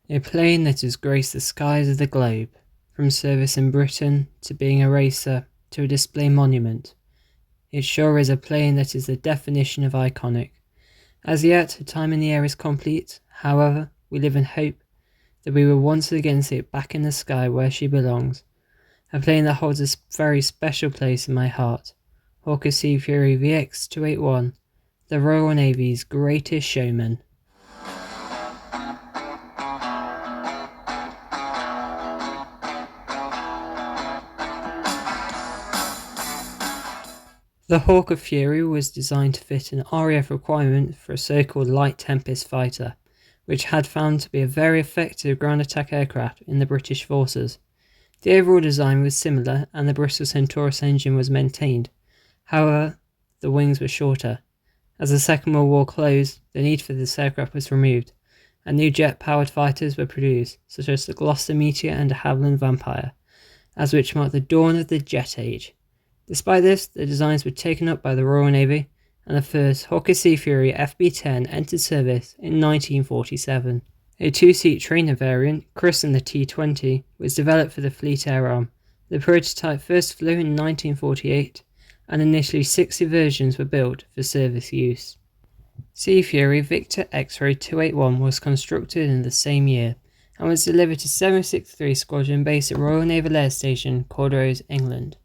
A plane that has graced the skies of the globe, from service in Britain to being a racer to a display monument. It sure is a plane that is the definition of iconic. As yet, time in the air is complete, however, we live in hope that we will once again see it back in the sky where she belongs. A plane that holds a very special place in my heart. Hawker Sea Fury VX281, the Royal Navy's greatest showman. The Hawker Fury was designed to fit an RAF requirement for a so-called Light Tempest fighter, which had found to be a very effective ground attack aircraft in the British forces. The overall design was similar and the Bristol Centaurus engine was maintained. However, the wings were shorter. As the Second World War closed, the need for this aircraft was removed, and new jet-powered fighters were produced, such as the Gloucester Meteor and the Havilland Vampire, as which marked the dawn of the jet age. Despite this, the designs were taken up by the Royal Navy, and the first Hawker Sea Fury FB-10 entered service in 1947. A two-seat trainer variant, christened the T-20, was developed for the Fleet Air Arm. The prototype first flew in 1948, and initially 60 versions were built for service use. Sea Fury Victor X-Ray 281 was constructed in the same year, and was delivered to 763 Squadron based at Royal Naval Air Station, Cordrose, England.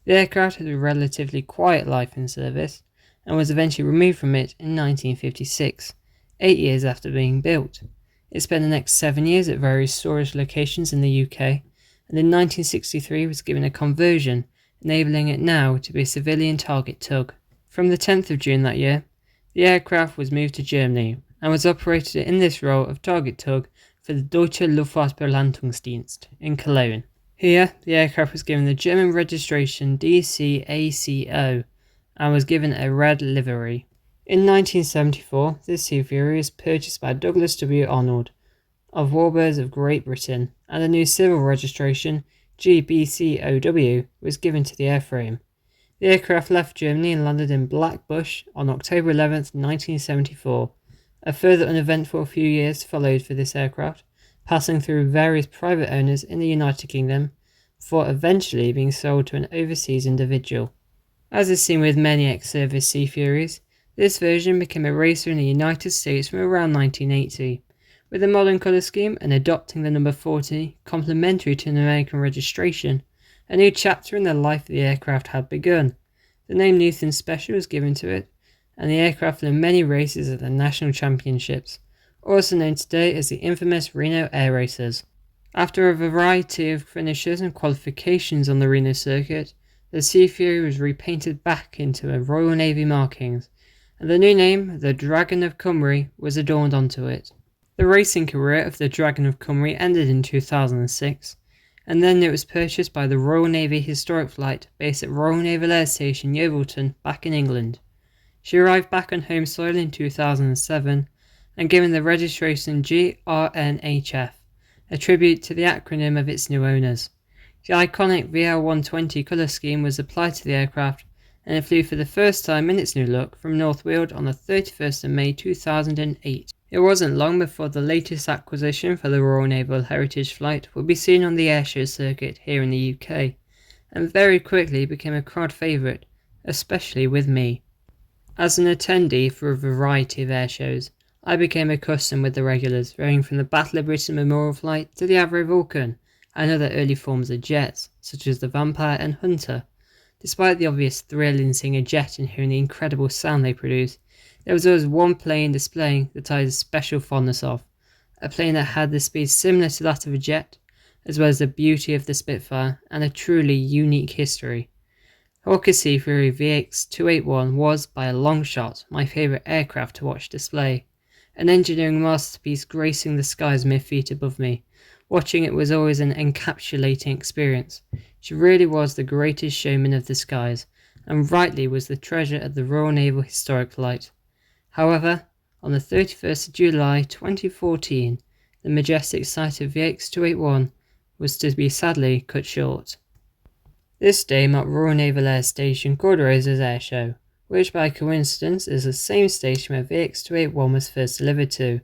The aircraft had a relatively quiet life in service, and was eventually removed from it in 1956, 8 years after being built. It spent the next 7 years at various storage locations in the UK, and in 1963 was given a conversion, enabling it now to be a civilian target tug. From the 10th of June that year, the aircraft was moved to Germany, and was operated in this role of target tug for the Deutsche Luftfahrtbelantungsdienst in Cologne. Here, the aircraft was given the German registration DCACO and was given a red livery. In 1974, this Sea Fury was purchased by Douglas W. Arnold of Warbirds of Great Britain, and a new civil registration GBCOW was given to the airframe. The aircraft left Germany and landed in Blackbush on October 11, 1974. A further uneventful few years followed for this aircraft, passing through various private owners in the United Kingdom, before eventually being sold to an overseas individual. As is seen with many ex-service Sea Furies, this version became a racer in the United States from around 1980, with a modern colour scheme and adopting the number 40, complementary to an American registration. A new chapter in the life of the aircraft had begun. The name Newton Special was given to it, and the aircraft flew many races at the national championships, also known today as the infamous Reno Air Races. After a variety of finishes and qualifications on the Reno circuit, the Sea Fury was repainted back into a Royal Navy markings, and the new name, the Dragon of Cymru, was adorned onto it. The racing career of the Dragon of Cymru ended in 2006, and then it was purchased by the Royal Navy Historic Flight based at Royal Naval Air Station Yeovilton back in England. She arrived back on home soil in 2007 and given the registration GRNHF, a tribute to the acronym of its new owners. The iconic VL120 colour scheme was applied to the aircraft, and it flew for the first time in its new look from North Weald on the 31st of May 2008. It wasn't long before the latest acquisition for the Royal Naval Heritage Flight would be seen on the airshow circuit here in the UK, and very quickly became a crowd favourite, especially with me. As an attendee for a variety of airshows, I became accustomed with the regulars, varying from the Battle of Britain Memorial Flight to the Avro Vulcan, and other early forms of jets, such as the Vampire and Hunter. Despite the obvious thrill in seeing a jet and hearing the incredible sound they produce, there was always one plane displaying that I had a special fondness of, a plane that had the speed similar to that of a jet, as well as the beauty of the Spitfire and a truly unique history. Hawker Sea Fury VX281 was, by a long shot, my favourite aircraft to watch display, an engineering masterpiece gracing the skies mere feet above me. Watching it was always an encapsulating experience. She really was the greatest showman of the skies, and rightly was the treasure of the Royal Naval Historic Flight. However, on the 31st of July 2014, the majestic sight of VX281 was to be sadly cut short. This day marked Royal Naval Air Station Cordrose's airshow, which by coincidence is the same station where VX281 was first delivered to.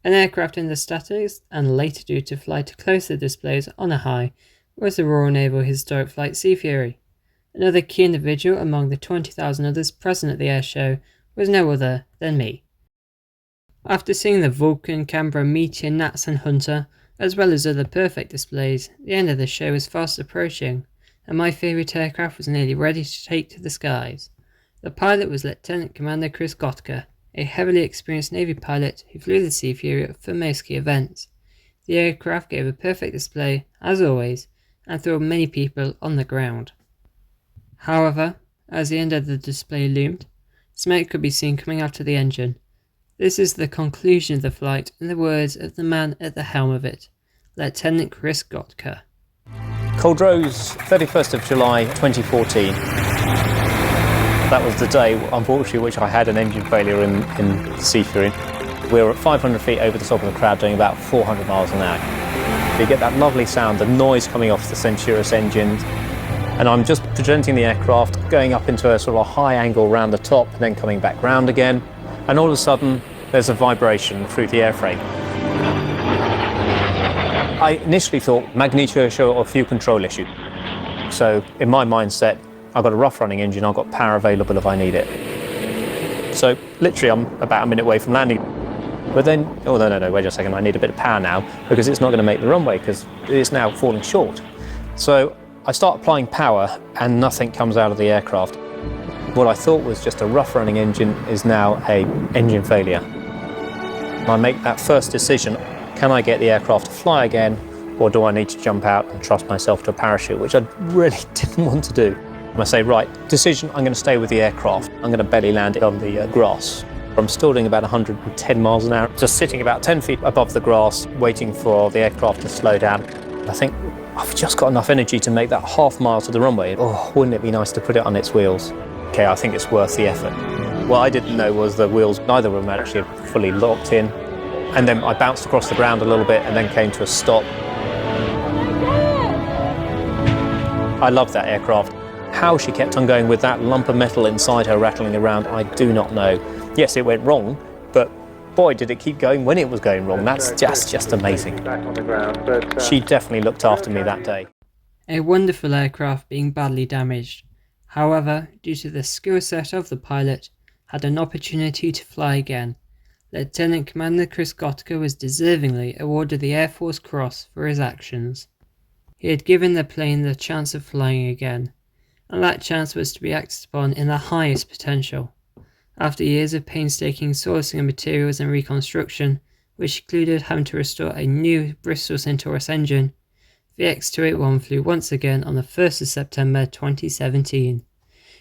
An aircraft in the statics and later due to fly to closer displays on a high was the Royal Naval Historic Flight Sea Fury. Another key individual among the 20,000 others present at the air show was no other than me. After seeing the Vulcan, Canberra, Meteor, Nats and Hunter, as well as other perfect displays, the end of the show was fast approaching, and my favourite aircraft was nearly ready to take to the skies. The pilot was Lieutenant Commander Chris Gotka, a heavily experienced Navy pilot who flew the Sea Fury for most key events. The aircraft gave a perfect display, as always, and thrilled many people on the ground. However, as the end of the display loomed, smoke could be seen coming out of the engine. This is the conclusion of the flight in the words of the man at the helm of it, Lieutenant Chris Gotka. Culdrose, 31st of July 2014. That was the day, unfortunately, which I had an engine failure in the Sea Fury. We were at 500 feet over the top of the crowd doing about 400 miles an hour. You get that lovely sound, the noise coming off the Centaurus engine, and I'm just presenting the aircraft, going up into a sort of a high angle round the top and then coming back round again, and all of a sudden there's a vibration through the airframe. I initially thought magneto or fuel control issue. So in my mindset, I've got a rough running engine, I've got power available if I need it. So literally I'm about a minute away from landing. But then, oh no, wait a second, I need a bit of power now because it's not going to make the runway because it's now falling short. So I start applying power and nothing comes out of the aircraft. What I thought was just a rough running engine is now an engine failure. I make that first decision, can I get the aircraft to fly again, or do I need to jump out and trust myself to a parachute, which I really didn't want to do. I say, right, decision, I'm going to stay with the aircraft. I'm going to belly land it on the grass. I'm still doing about 110 miles an hour, just sitting about 10 feet above the grass, waiting for the aircraft to slow down. I think I've just got enough energy to make that half mile to the runway. Oh, wouldn't it be nice to put it on its wheels? Okay, I think it's worth the effort. What I didn't know was the wheels, neither of them actually fully locked in. And then I bounced across the ground a little bit and then came to a stop. I loved that aircraft. How she kept on going with that lump of metal inside her rattling around, I do not know. Yes, it went wrong, but boy, did it keep going when it was going wrong. That's just amazing. She definitely looked after me that day. A wonderful aircraft being badly damaged. However, due to the skill set of the pilot, had an opportunity to fly again. Lieutenant Commander Chris Gotka was deservingly awarded the Air Force Cross for his actions. He had given the plane the chance of flying again, and that chance was to be acted upon in the highest potential. After years of painstaking sourcing of materials and reconstruction, which included having to restore a new Bristol Centaurus engine, VX281 flew once again on the 1st of September 2017.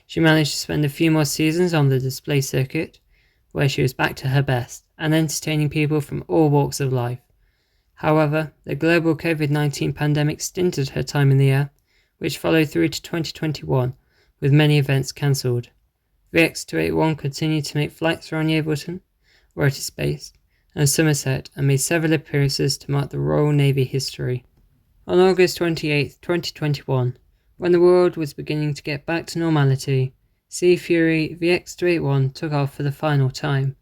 She managed to spend a few more seasons on the display circuit, where she was back to her best and entertaining people from all walks of life. However, the global COVID-19 pandemic stinted her time in the air, which followed through to 2021, with many events cancelled. VX281 continued to make flights around Yeovilton, where it is based, and Somerset, and made several appearances to mark the Royal Navy history. On August 28, 2021, when the world was beginning to get back to normality, Sea Fury VX281 took off for the final time.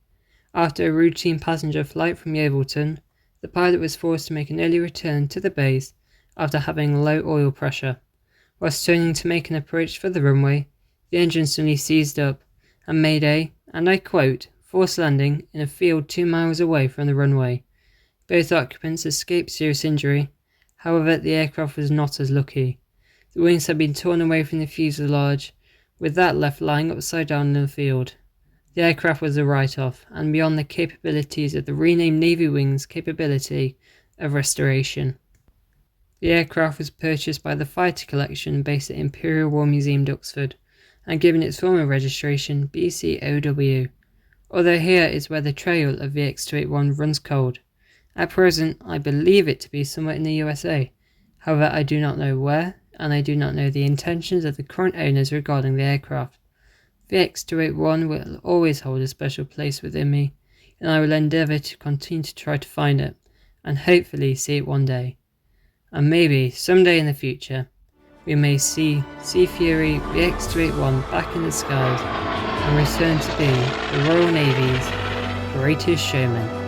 After a routine passenger flight from Yeovilton, the pilot was forced to make an early return to the base after having low oil pressure. Whilst turning to make an approach for the runway, the engine suddenly seized up and made a, and I quote, forced landing in a field 2 miles away from the runway. Both occupants escaped serious injury, however the aircraft was not as lucky. The wings had been torn away from the fuselage, with that left lying upside down in the field. The aircraft was a write-off, and beyond the capabilities of the renamed Navy Wings capability of restoration. The aircraft was purchased by the Fighter Collection based at Imperial War Museum, Duxford, and given its former registration BCOW, although here is where the trail of VX281 runs cold. At present, I believe it to be somewhere in the USA, however I do not know where, and I do not know the intentions of the current owners regarding the aircraft. VX281 will always hold a special place within me, and I will endeavour to continue to try to find it, and hopefully see it one day. And maybe, someday in the future, we may see Sea Fury VX281 back in the skies and return to be the Royal Navy's greatest showman.